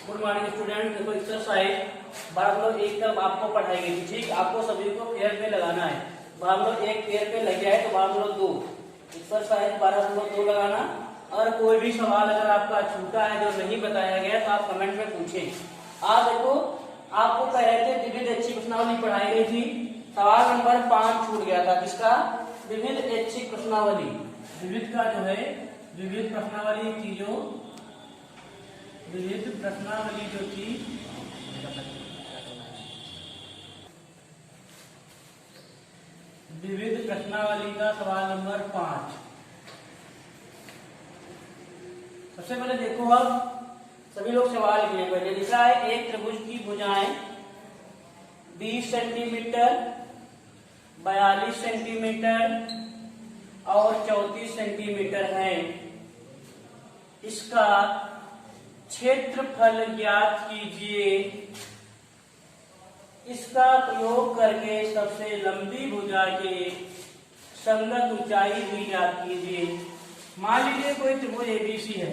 Good morning student. देखो exercise 12.1 तक आपको पढ़ाई गई थी, ठीक। आपको सभी को पेयर पे लगाना है। 12.1 पेयर पे लग गया है तो 12.2 एक्सरसाइज 12.2 लगाना। और कोई भी सवाल अगर आपका छूटा है जो नहीं बताया गया तो आप कमेंट में पूछें। आप देखो, आपको कह रहे थे विविध ऐच्छिक प्रश्नावली पढ़ाई गई थी, सवाल नंबर 5 छूट गया था। किसका? विविध ऐच्छिक प्रश्नावली। विविध का जो है विविध प्रश्नावली थी, जो विविध प्रश्नावली जो थी विविध प्रश्नावली का सवाल नंबर 5। सबसे पहले देखो, अब सभी लोग सवाल किए। पहले लिखा है एक त्रिभुज की भुजाएं 20 सेंटीमीटर, 42 सेंटीमीटर और 34 सेंटीमीटर है। इसका क्षेत्रफल ज्ञात कीजिए। इसका प्रयोग करके सबसे लंबी भुजा के संगत ऊंचाई भी ज्ञात कीजिए। मान लीजिए कोई त्रिभुज एबीसी है,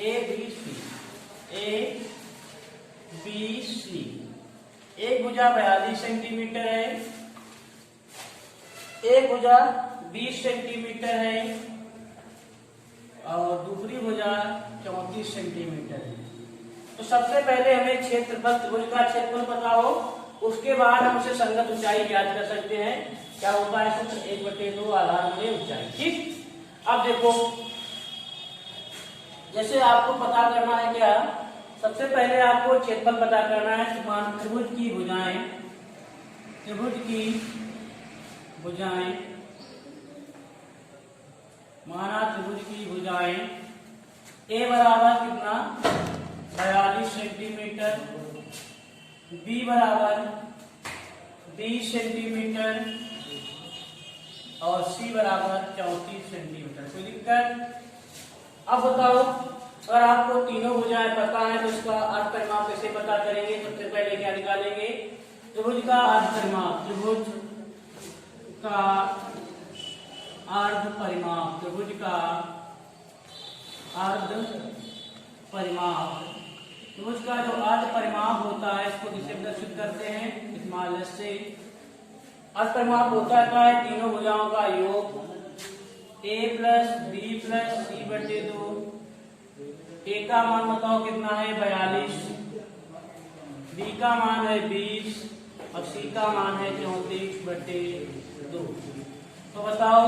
ए बी सी। एक भुजा 42 सेंटीमीटर है, एक भुजा 20 सेंटीमीटर है और दूसरी भुजा 34 सेंटीमीटर है। तो सबसे पहले हमें क्षेत्रफल, त्रिभुज का क्षेत्रफल पता हो, उसके बाद हम उसे संगत ऊंचाई ज्ञात कर सकते हैं। क्या होता है सूत्र? 1/2 आधार गुणे ऊंचाई, ठीक। अब देखो, जैसे आपको पता करना है क्या, सबसे पहले आपको क्षेत्रफल पता करना है। त्रिभुज की भुजाएं, माना त्रिभुज की भुजाएं ए बराबर कितना? 42 सेंटीमीटर, बी बराबर 20 सेंटीमीटर और सी बराबर 34 सेंटीमीटर। कोई दिक्कत? अब बताओ, अगर आपको तीनों भुजाएं पता है तो इसका अर्ध परिमाप कैसे पता करेंगे? सबसे पहले क्या निकालेंगे? त्रिभुज का अर्ध परिमाप, त्रिभुज का अर्ध परिमाप, त्रिभुज का अर्ध परिमाप। त्रिभुज का जो अर्ध परिमाप होता है इसको किससे प्रदर्शित करते हैं? स्मॉल एस से। अर्ध परिमाप होता है तीनों भुजाओं का योग, a प्लस बी प्लस सी बटे 2। ए का मान बताओ कितना है? 42, बी का मान है 20 और सी का मान है 34 बटे 2। तो बताओ,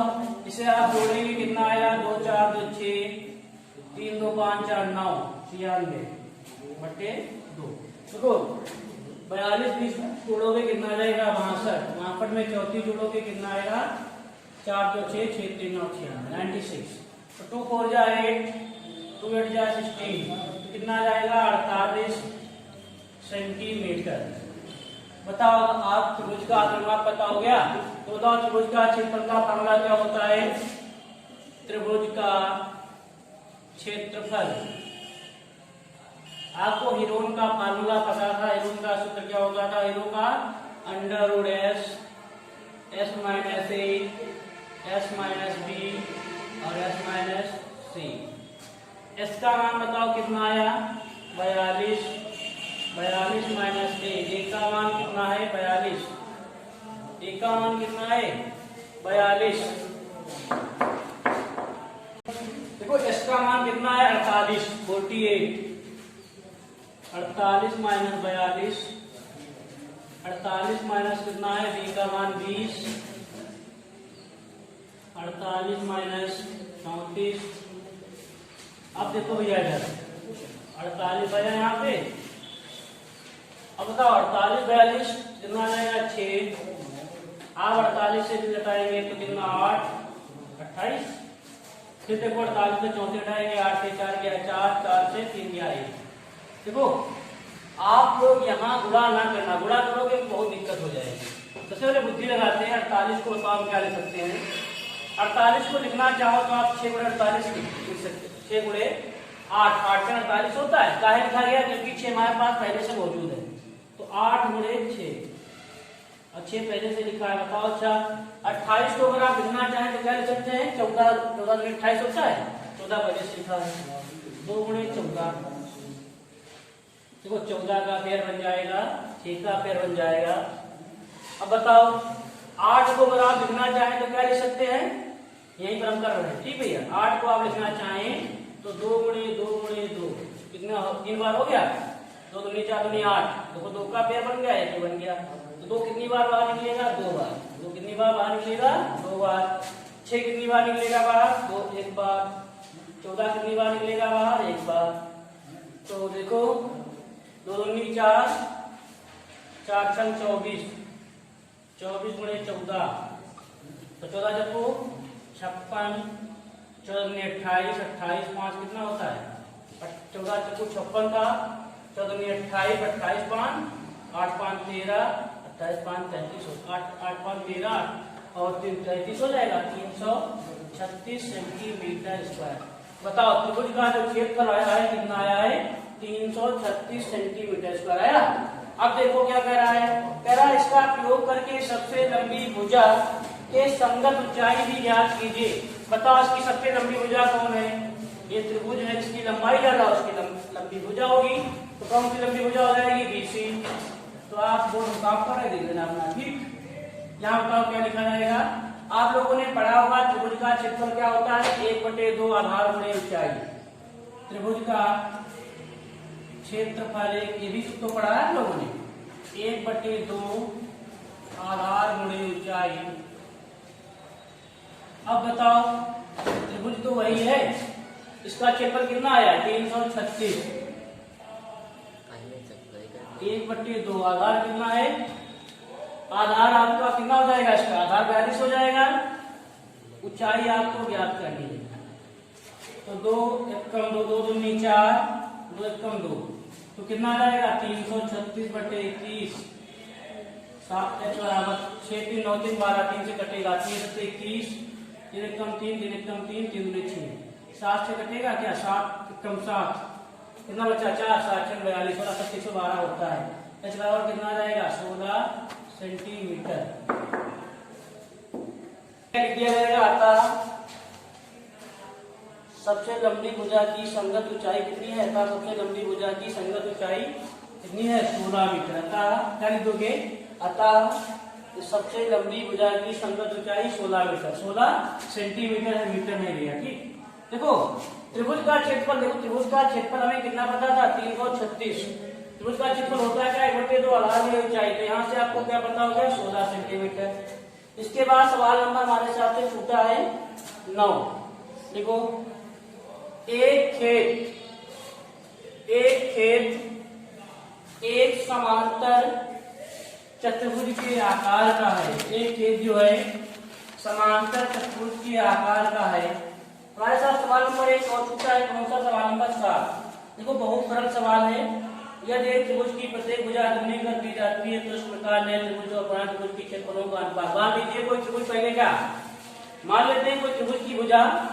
इसे आप जोड़ेंगे कितना आएगा? 2 4 2 6, 3 2 5 4 9, 96 बटे 2। देखो, 42 20 जोड़ोगे कितना जाएगा? 62। 62 में 34 जोड़ोगे कितना आएगा? 4 2 6 6 3 9 96। तो 2 4 जा 8, 2 8 जा 16, कितना जाएगा? 48 सेंटीमीटर। बताओ, आप त्रिभुज का परिमाप पता हो गया तो बताओ त्रिभुज का क्षेत्रफल का फॉर्मूला क्या होता है? त्रिभुज का क्षेत्रफल। आपको हीरोन का फार्मूला पता था, हीरोन का सूत्र क्या होता था? हीरो का अंडर एस माइनस ए, एस माइनस बी और एस माइनस सी। एस का मान बताओ कितना आया? 42, 42 माइनस ए का मान कितना है? 42। ए का मान कितना है? 42। देखो, एस का मान कितना है? 48, 48। 48 माइनस 42, 48 माइनस कितना है? बी का मान 20, 48 माइनस 34। अब देखो भैया, इधर 48 आया यहाँ पे। अब बताओ, 48 42 कितना आएगा? 6। आप 48 से घटाएंगे तो कितना? 8 28। फिर देखो, 48 से 34 हटाएंगे, 8 से 4 गया 4, 4 से 3 गया 1। देखो, आप लोग यहाँ गुणा ना करना, गुणा करोगे तो बहुत दिक्कत हो जाएगी। सबसे पहले बुद्धि लगाते हैं। 48 को आप क्या लिख सकते हैं? 48 को लिखना चाहो तो आप 6 गुणे 48 लिख सकते हैं। 6 गुणे 8, 8 से 48 होता है। काहे लिखा गया? क्योंकि 6 हमारे पास पहले से मौजूद है, तो 8 गुणे 6 और 6 पहले से लिखा है। बताओ, अच्छा 28 को अगर आप लिखना चाहें तो क्या लिख सकते हैं? 14, 14 28 होता है, 14 पहले से लिखा है। 2 गुणे 14 देखो 14 का पेयर बन जाएगा, 6 का पेयर बन जाएगा। अब बताओ 8 को अगर आप लिखना चाहें तो क्या लिख सकते हैं, यही पर हम कर रहे हैं। ठीक भैया, 8 को आप लिखना चाहें तो 2 गुणे 2 गुणे 2 कितना 3 बार हो गया, 2 दूनी 4 दूनी 8, देखो 2 का पेयर बन गया, 1 बन गया। तो 2 कितनी बार बाहर निकलेगा, 2 बार। 2 कितनी बार बाहर निकलेगा, 2 बार। 6 कितनी बार निकलेगा बाहर, 2 1 बार। 14 कितनी बार निकलेगा बाहर, 1 बार। तो देखो 2 दूनी 4, 4 छंग 24, 24 गुणे 14, तो 14 जपो 56, 14 दूनी 28, 28 5 कितना होता है, 14 चक्कू 56 था, 14 दूनी 28, 28 5, 8 5 13, 28 5 33, 8 5 13 और 3 33 हो जाएगा, 336 सेंटीमीटर स्क्वायर। बताओ त्रिभुज का जो क्षेत्रफल आया है कितना आया है, 336 सेंटीमीटर स्क्वायर आया। अब देखो क्या कह रहा है, कह रहा है इसका प्रयोग करके सबसे लंबी भुजा के संगत ऊंचाई भी ज्ञात कीजिए। बताओ इसकी सबसे लंबी भुजा कौन है, ये त्रिभुज है जिसकी लंबाई ज्यादा उसकी लंबी भुजा होगी, तो कौन सी लंबी भुजा हो जाएगी, बीसी। तो आप बोर्ड काम कर रहे देख लेना अपना। ठीक, यहाँ बताओ क्या लिखा जाएगा, आप लोगों ने पढ़ा होगा त्रिभुज का क्षेत्रफल क्या होता है, 1/2 आधार गुणे ऊंचाई। त्रिभुज का क्षेत्रफल ये भी तो पढ़ा है आप लोगों ने, 1/2 आधार गुणे ऊंचाई। अब बताओ त्रिभुज तो वही है, इसका क्षेत्रफल कितना आया, 336। 1/2 आधार कितना है, आधार आपका कितना हो जाएगा, इसका आधार 42 हो जाएगा। ऊंचाई आपको ज्ञात करनी है, तो 2 एकम 2, 2 दूनी 4, 2 एकम 2, तो कितना आ जाएगा, 336/31, 7 बराबर 6 3 9 3 12, 3 से कटेगा, 3 7 21, 3 एकम 3, 3 एकम 3, 3 दूनी 6, 7 से कटेगा क्या, 7 एकम 7, कितना बचा, 4 7 6 42, 16 37 112 होता है। h बराबर कितना आ जाएगा, 16 सेंटीमीटर। लिख दिया जाएगा, अतः सबसे लंबी भुजा की संगत ऊंचाई कितनी है, अतः सबसे लंबी भुजा की संगत ऊंचाई कितनी है, 16 मीटर। अतः क्या लिख दोगे, अतः सबसे लंबी भुजा की संगत ऊंचाई 16 मीटर, 16 सेंटीमीटर है, मीटर में लिया। ठीक, देखो त्रिभुज का क्षेत्रफल, देखो त्रिभुज का क्षेत्रफल हमें कितना पता था, 336। त्रिभुज का क्षेत्रफल होता है क्या, 1/2 आधार गुणे ऊंचाई, तो यहाँ से आपको क्या पता हो गया, 16 सेंटीमीटर। इसके बाद सवाल नंबर हमारे हिसाब से छूटा है 9। देखो एक खेत एक समांतर चतुर्भुज के आकार का है, एक खेत जो है समांतर चतुर्भुज के आकार का है। हमारे साथ सवाल नंबर 1 और छूटा है, कौन सा, सवाल नंबर 7। देखो बहुत सरल सवाल है, यदि एक त्रिभुज की प्रत्येक भुजा दुगनी कर दी जाती है तो इस प्रकार नए त्रिभुज और पुराने त्रिभुज के क्षेत्रफलों का अनुपात। मान लीजिए कोई त्रिभुज पहले क्या, मान लेते हैं कोई त्रिभुज की भुजा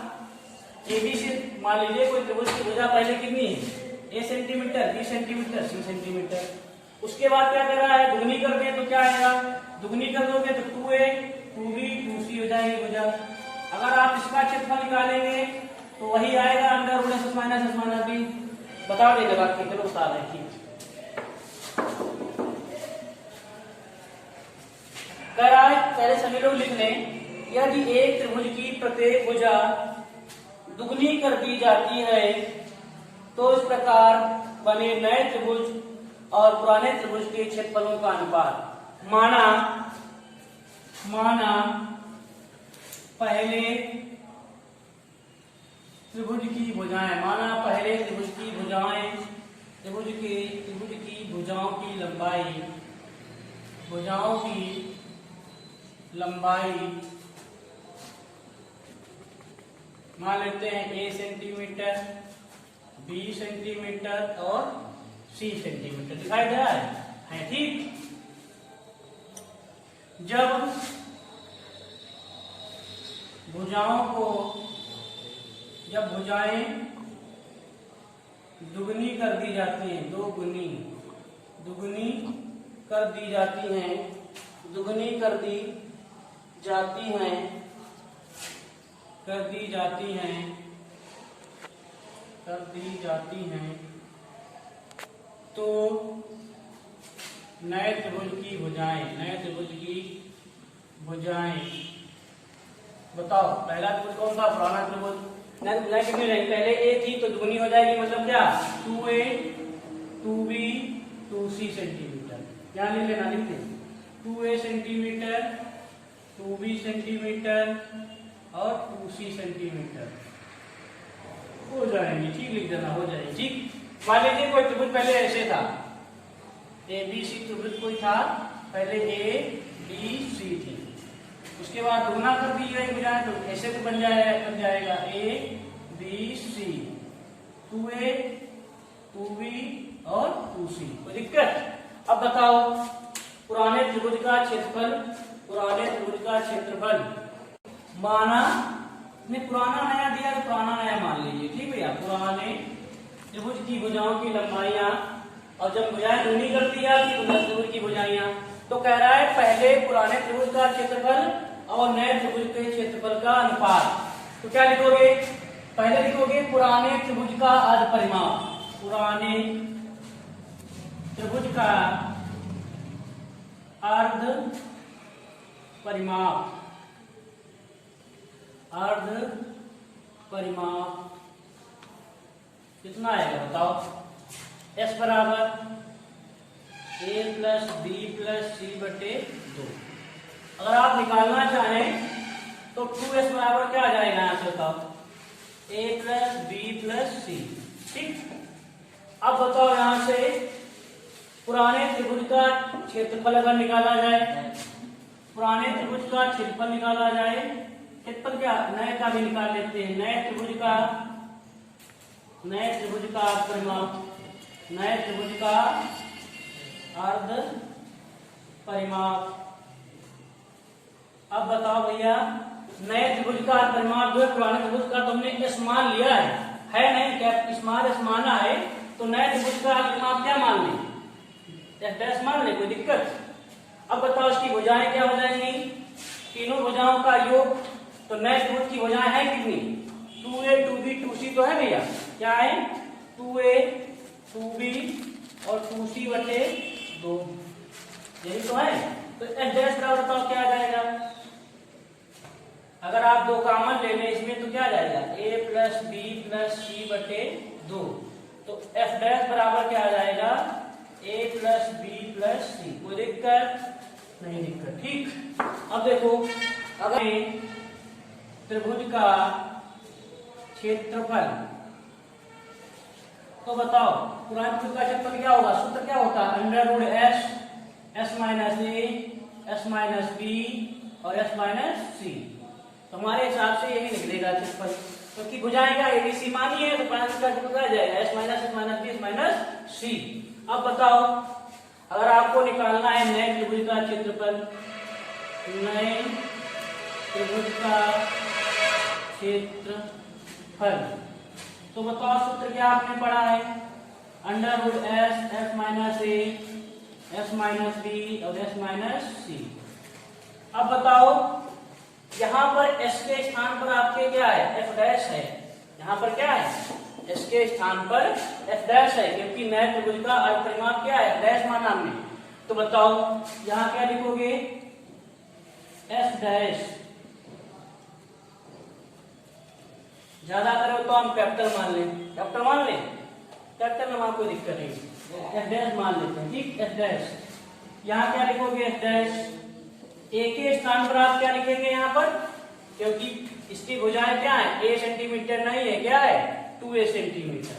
ABC, मान लीजिए कोई त्रिभुज की भुजा पहले कितनी है, A centimetre, B centimetre, C centimetre. उसके बाद क्या कर रहा है, दुगनी कर दें तो क्या आएगा, दुगनी कर दोगे तो 2A 2B 2C हो जाएगी भुजा। अगर आप इसका क्षेत्रफल निकालेंगे तो वही आएगा, under root S minus S minus B। बताओ, नहीं लगा के चलो बता रहे। ठीक, कह रहा है पहले सभी लोग लिख लें, यदि एक त्रिभुज की प्रत्येक भुजा दुगनी कर दी जाती है तो इस प्रकार बने नए त्रिभुज और पुराने त्रिभुज के क्षेत्रफलों का अनुपात। माना पहले त्रिभुज की भुजाएं, माना पहले त्रिभुज की भुजाएं, त्रिभुज की भुजाओं की लंबाई मान लेते हैं A सेंटीमीटर, B सेंटीमीटर और C सेंटीमीटर। दिखाई दे रहा है? ठीक, जब भुजाएं दुगनी कर दी जाती हैं, दुगनी कर दी जाती हैं तो नए त्रिभुज की भुजाएं बताओ। पहला त्रिभुज कौन था? पुराना त्रिभुज। नए भुजाएं कितनी रहेंगी? पहले ए थी तो दुगनी हो जाएगी, मतलब क्या? 2a 2b 2c centimetre. यहाँ लिख लेना, लिखते 2a सेंटीमीटर 2b सेंटीमीटर और 2c सेंटीमीटर हो जाएंगी। ठीक, लिख देना, हो जाएगी। ठीक, मान लीजिए कोई त्रिभुज पहले ऐसे था, ए बी सी त्रिभुज कोई था पहले, ए बी सी थी, उसके बाद गुना कर दी गई भुजाएं तो ऐसे भी बन जाएगा A B C 2a 2b और 2c। कोई दिक्कत? अब बताओ पुराने त्रिभुज का क्षेत्रफल माना ने पुराना नया दिया तो पुराना नया मान लीजिए। ठीक भैया, पुराने त्रिभुज की भुजाओं की लंबाइयां, और जब भुजाएं दूनी कर दिया त्रिभुज की भुजाइयां, तो कह रहा है पहले पुराने त्रिभुज का क्षेत्रफल और नए त्रिभुज के क्षेत्रफल का अनुपात। तो क्या लिखोगे? पहले लिखोगे पुराने त्रिभुज का अर्ध परिमाप, पुराने त्रिभुज का अर्ध परिमाप, कितना आएगा बताओ? S बराबर a प्लस बी प्लस सी बटे 2। अगर आप निकालना चाहें तो 2s बराबर क्या आ जाएगा? यहाँ से बताओ, a प्लस बी प्लस सी। ठीक, अब बताओ यहाँ से पुराने त्रिभुज का क्षेत्रफल अगर निकाला जाए, पुराने त्रिभुज का क्षेत्रफल निकाला जाए, क्षेत्रफल क्या नए का भी निकाल लेते हैं, नए त्रिभुज का परिमाप, नए त्रिभुज का अर्ध परिमाप। अब बताओ भैया, नए त्रिभुज का अर्ध परिमाप जो है पुराने त्रिभुज का तुमने S मान लिया है नहीं? क्या स्मॉल s माना है तो नए त्रिभुज का अर्ध परिमाप क्या मान लें? f' मान ले, कोई दिक्कत? अब बताओ इसकी भुजाएं क्या हो जाएंगी? तीनों भुजाओं का योग। तो नए त्रिभुज की भुजाएं हैं कितनी? 2a 2b 2c तो है भैया, क्या है? 2a 2b और 2c बटे 2, यही तो है। तो f' बराबर बताओ क्या आ जाएगा? अगर आप दो कॉमन ले लें इसमें तो क्या आ जाएगा? a प्लस बी प्लस सी बटे 2। तो f' बराबर क्या आ जाएगा? a प्लस बी प्लस सी। कोई दिक्कत? नहीं दिक्कत। ठीक, अब देखो अगर त्रिभुज का क्षेत्रफल, तो बताओ पुराने त्रिभुज का क्षेत्रफल क्या होगा? सूत्र क्या होता है? अंडर रूट s माइनस ए s माइनस बी और s माइनस सी। तो हमारे हिसाब से यही निकलेगा क्षेत्रफल, क्योंकि भुजाएं का एबीसी मानी है तो पुराने त्रिभुज का क्षेत्रफल आ जाएगा s minus B s minus C. अब बताओ अगर आपको निकालना है नए त्रिभुज का क्षेत्रफल, नए त्रिभुज का क्षेत्रफल, तो बताओ सूत्र क्या आपने पढ़ा है? अंडर रूट s माइनस ए s माइनस बी और s माइनस सी। अब बताओ यहाँ पर s के स्थान पर आपके क्या है? f' है। यहाँ पर क्या है? s के स्थान पर f' है, क्योंकि नए त्रिभुज का अर्ध परिमाप क्या है? f' माना हमने। तो बताओ यहाँ क्या लिखोगे? f'। ज्यादा करो तो हम कैपिटल मान लें, कैपिटल में कोई दिक्कत नहीं, f' मान लेते हैं। ठीक, f'। यहाँ क्या लिखोगे? f'। a के स्थान पर आप क्या लिखेंगे यहाँ पर? क्योंकि इसकी भुजाएं क्या है? a सेंटीमीटर नहीं है, क्या है? 2a centimetre.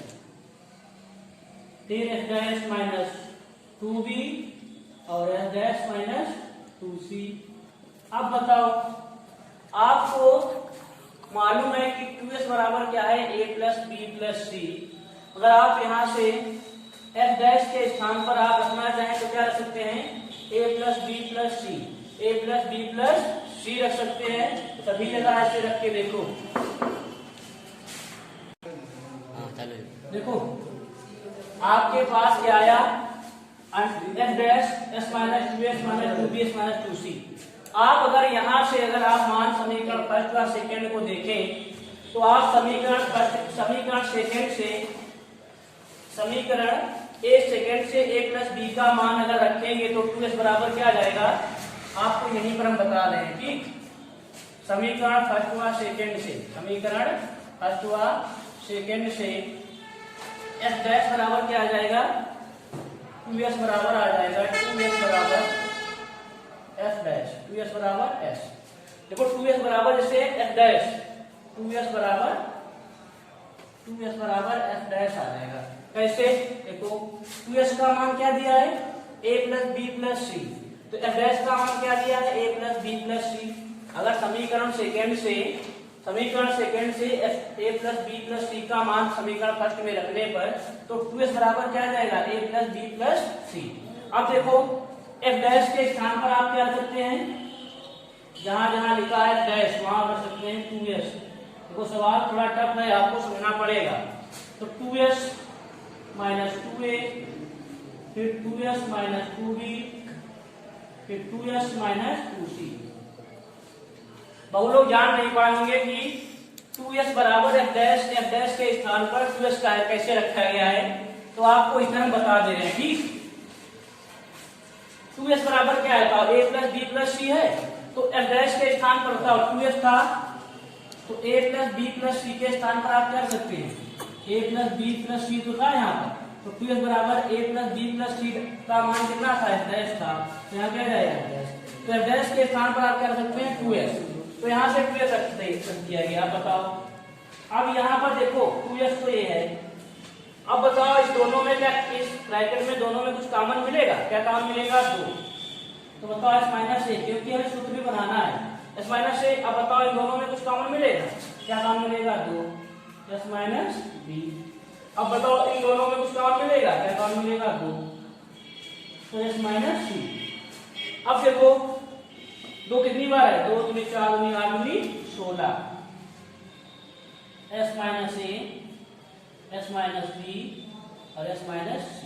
फिर f' माइनस 2b और f' माइनस 2c। अब बताओ आपको मालूम है कि 2s बराबर क्या है? a प्लस बी प्लस सी। अगर आप यहाँ से f' के स्थान पर आप रखना चाहें तो क्या रख सकते हैं? a plus B plus C, a plus B plus C रख सकते हैं। सभी जगह ऐसे रख के देखो, देखो आपके पास क्या आया? f' s minus 2s minus 2b s minus 2c। आप अगर यहाँ से अगर आप मान समीकरण फर्स्ट और सेकंड को देखें तो आप समीकरण सेकंड से समीकरण a सेकेंड से a प्लस बी का मान अगर रखेंगे तो 2s बराबर क्या आ जाएगा, आपको यहीं पर हम बता रहे हैं। ठीक, समीकरण फर्स्ट व सेकेंड से, समीकरण फर्स्ट व सेकेंड से s डैश बराबर क्या आ जाएगा, 2s बराबर आ जाएगा, 2s बराबर s डैश, 2s बराबर s। देखो 2s बराबर जैसे s डैश, 2s बराबर s डैश आ जाएगा। कैसे, देखो 2s का मान क्या दिया है, a प्लस बी प्लस सी, तो f डैश का मान क्या दिया है, a प्लस बी प्लस सी। अगर समीकरण सेकेंड से a प्लस बी प्लस सी का मान समीकरण फर्स्ट में रखने पर तो 2s बराबर क्या आ जाएगा, a प्लस बी प्लस सी। अब देखो f डैश के स्थान पर आप क्या कर सकते हैं, जहां जहां लिखा है डैश वहां कर सकते हैं 2s। देखो सवाल थोड़ा टफ है, आपको समझना पड़ेगा। तो 2s माइनस 2a, फिर 2s माइनस 2b, फिर 2s माइनस 2c। बहुत लोग जान नहीं पाएंगे कि 2s बराबर f डैश के स्थान पर 2s का कैसे रखा गया है, तो आपको इतना हम बता दे रहे हैं। ठीक, 2s बराबर क्या है, a प्लस बी प्लस सी है, तो f डैश के स्थान पर था 2s था, तो a प्लस बी प्लस सी के स्थान पर आप क्या कर सकते हैं, a प्लस बी प्लस सी तो था यहाँ पर, तो 2s बराबर a प्लस बी प्लस सी का मान कितना था, f डैश था, तो यहाँ क्या जाएगा, तो f डैश के स्थान पर आप क्या कर सकते हैं 2s, तो यहाँ से 2s रख दिया गया। आप बताओ, अब यहाँ पर देखो 2s तो ये है, अब बताओ इस दोनों में क्या, इस ब्रैकेट में दोनों में कुछ कॉमन मिलेगा, क्या कॉमन मिलेगा, 2, तो बताओ s माइनस a, क्योंकि हमें सूत्र भी बनाना है, s माइनस a। अब बताओ इन दोनों में कुछ कॉमन मिलेगा, क्या कॉमन मिलेगा, 2, s माइनस b। अब बताओ इन दोनों में कुछ कॉमन मिलेगा, क्या कॉमन मिलेगा, 2, तो s माइनस c। अब देखो 2 कितनी बार है, 2 दूनी 4 दूनी 8 दूनी 16, s minus a, s minus b और s माइनस c।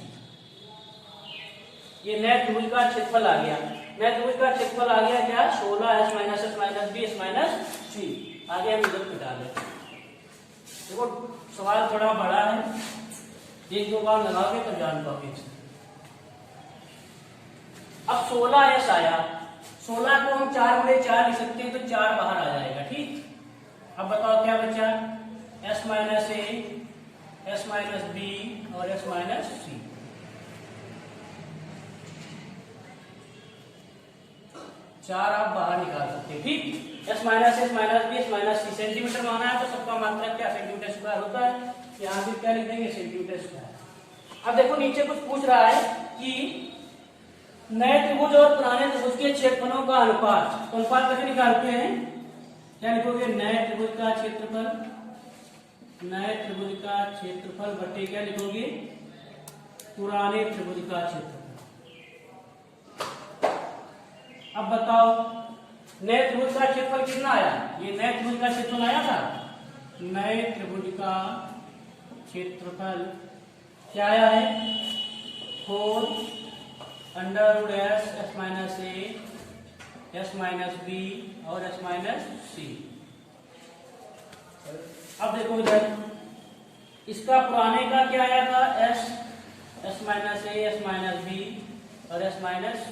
ये नए त्रिभुज का क्षेत्रफल आ गया, नए त्रिभुज का क्षेत्रफल आ गया क्या, 16 s minus b s minus c। आगे हम इधर मिटा लेते हैं। देखो सवाल थोड़ा बड़ा है, एक दो बार लगाओगे तो जान पाओगे। अब 16s आया, 16 को हम 4 गुणे 4 लिख सकते हैं, तो 4 बाहर आ जाएगा। ठीक, अब बताओ क्या बचा, s minus a, s minus b और s माइनस c। 4 आप बाहर निकाल सकते हैं। ठीक, s minus b, s minus c, centimetre माना है तो सबका मात्रक क्या सेंटीमीटर स्क्वायर होता है, यहाँ भी क्या लिख देंगे, सेंटीमीटर स्क्वायर। अब देखो नीचे कुछ पूछ रहा है कि नए त्रिभुज और पुराने त्रिभुज के क्षेत्रफलों का अनुपात, तो अनुपात कैसे निकालते हैं, क्या लिखोगे, नए त्रिभुज का क्षेत्रफल, नए त्रिभुज का क्षेत्रफल बटे क्या लिखोगे, पुराने त्रिभुज का क्षेत्रफल। अब बताओ नए त्रिभुज का क्षेत्रफल कितना आया, ये नए त्रिभुज का क्षेत्रफल आया था, नए त्रिभुज का क्षेत्रफल क्या आया है, 4 under root s minus a, s minus b और s माइनस c। अब देखो इधर इसका पुराने का क्या आया था, s minus a, s minus b और s माइनस c,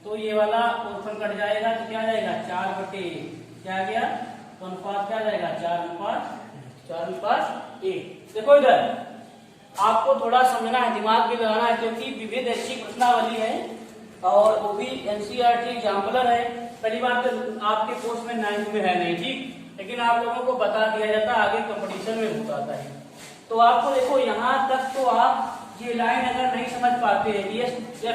तो ये वाला पोर्शन कट जाएगा तो क्या जाएगा, 4 बटे क्या गया, तो अनुपात क्या जाएगा, 4 अनुपात 1। देखो इधर आपको थोड़ा समझना है, दिमाग भी लगाना है, क्योंकि विविध ऐसी प्रश्नावली है और वो भी एनसीईआरटी एग्जाम्पलर है। पहली बात तो आपके कोर्स में 9th में है नहीं, ठीक, लेकिन आप लोगों को बता दिया जाता है, आगे कंपटीशन में हो जाता है। तो आपको देखो यहाँ तक तो आप ये लाइन अगर नहीं समझ पाते हैं, ये f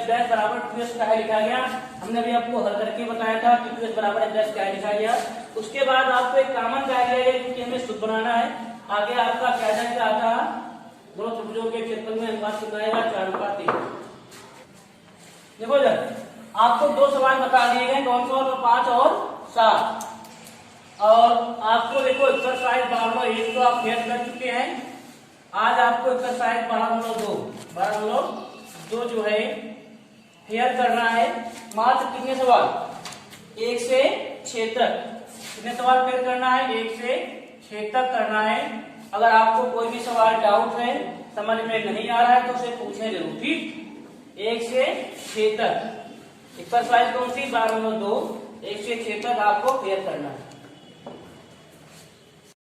डैश बराबर 2s का है लिखा गया, हमने अभी आपको हल करके बताया था कि 2s बराबर f डैश का है लिखा गया। उसके बाद आपको एक कॉमन का आइडिया है क्योंकि हमें सूत्र बनाना है। आगे आपका क्या जाएगा, आता दो त्रिभुजों के क्षेत्रफल में अनुपात कितना आएगा, 4:3। देखो इधर आपको 2 सवाल बता दिए गए, कौन सा, 5 और 7, और आपको देखो एक्सरसाइज 12 तो आप फेयर कर चुके हैं। आज आपको एक्सरसाइज 12 जो है फेयर करना है। मात्र कितने सवाल, 1 से 6 तक, कितने सवाल फेयर करना है, 1 से 6 तक करना है। अगर आपको कोई भी सवाल डाउट है समझ में नहीं आ रहा है तो उसे पूछे जरूर, ठीक। 1 से 6 तक एक्सरसाइज कौन सी 12 नंबर 2, 1 से 6 तक आपको क्लियर करना है।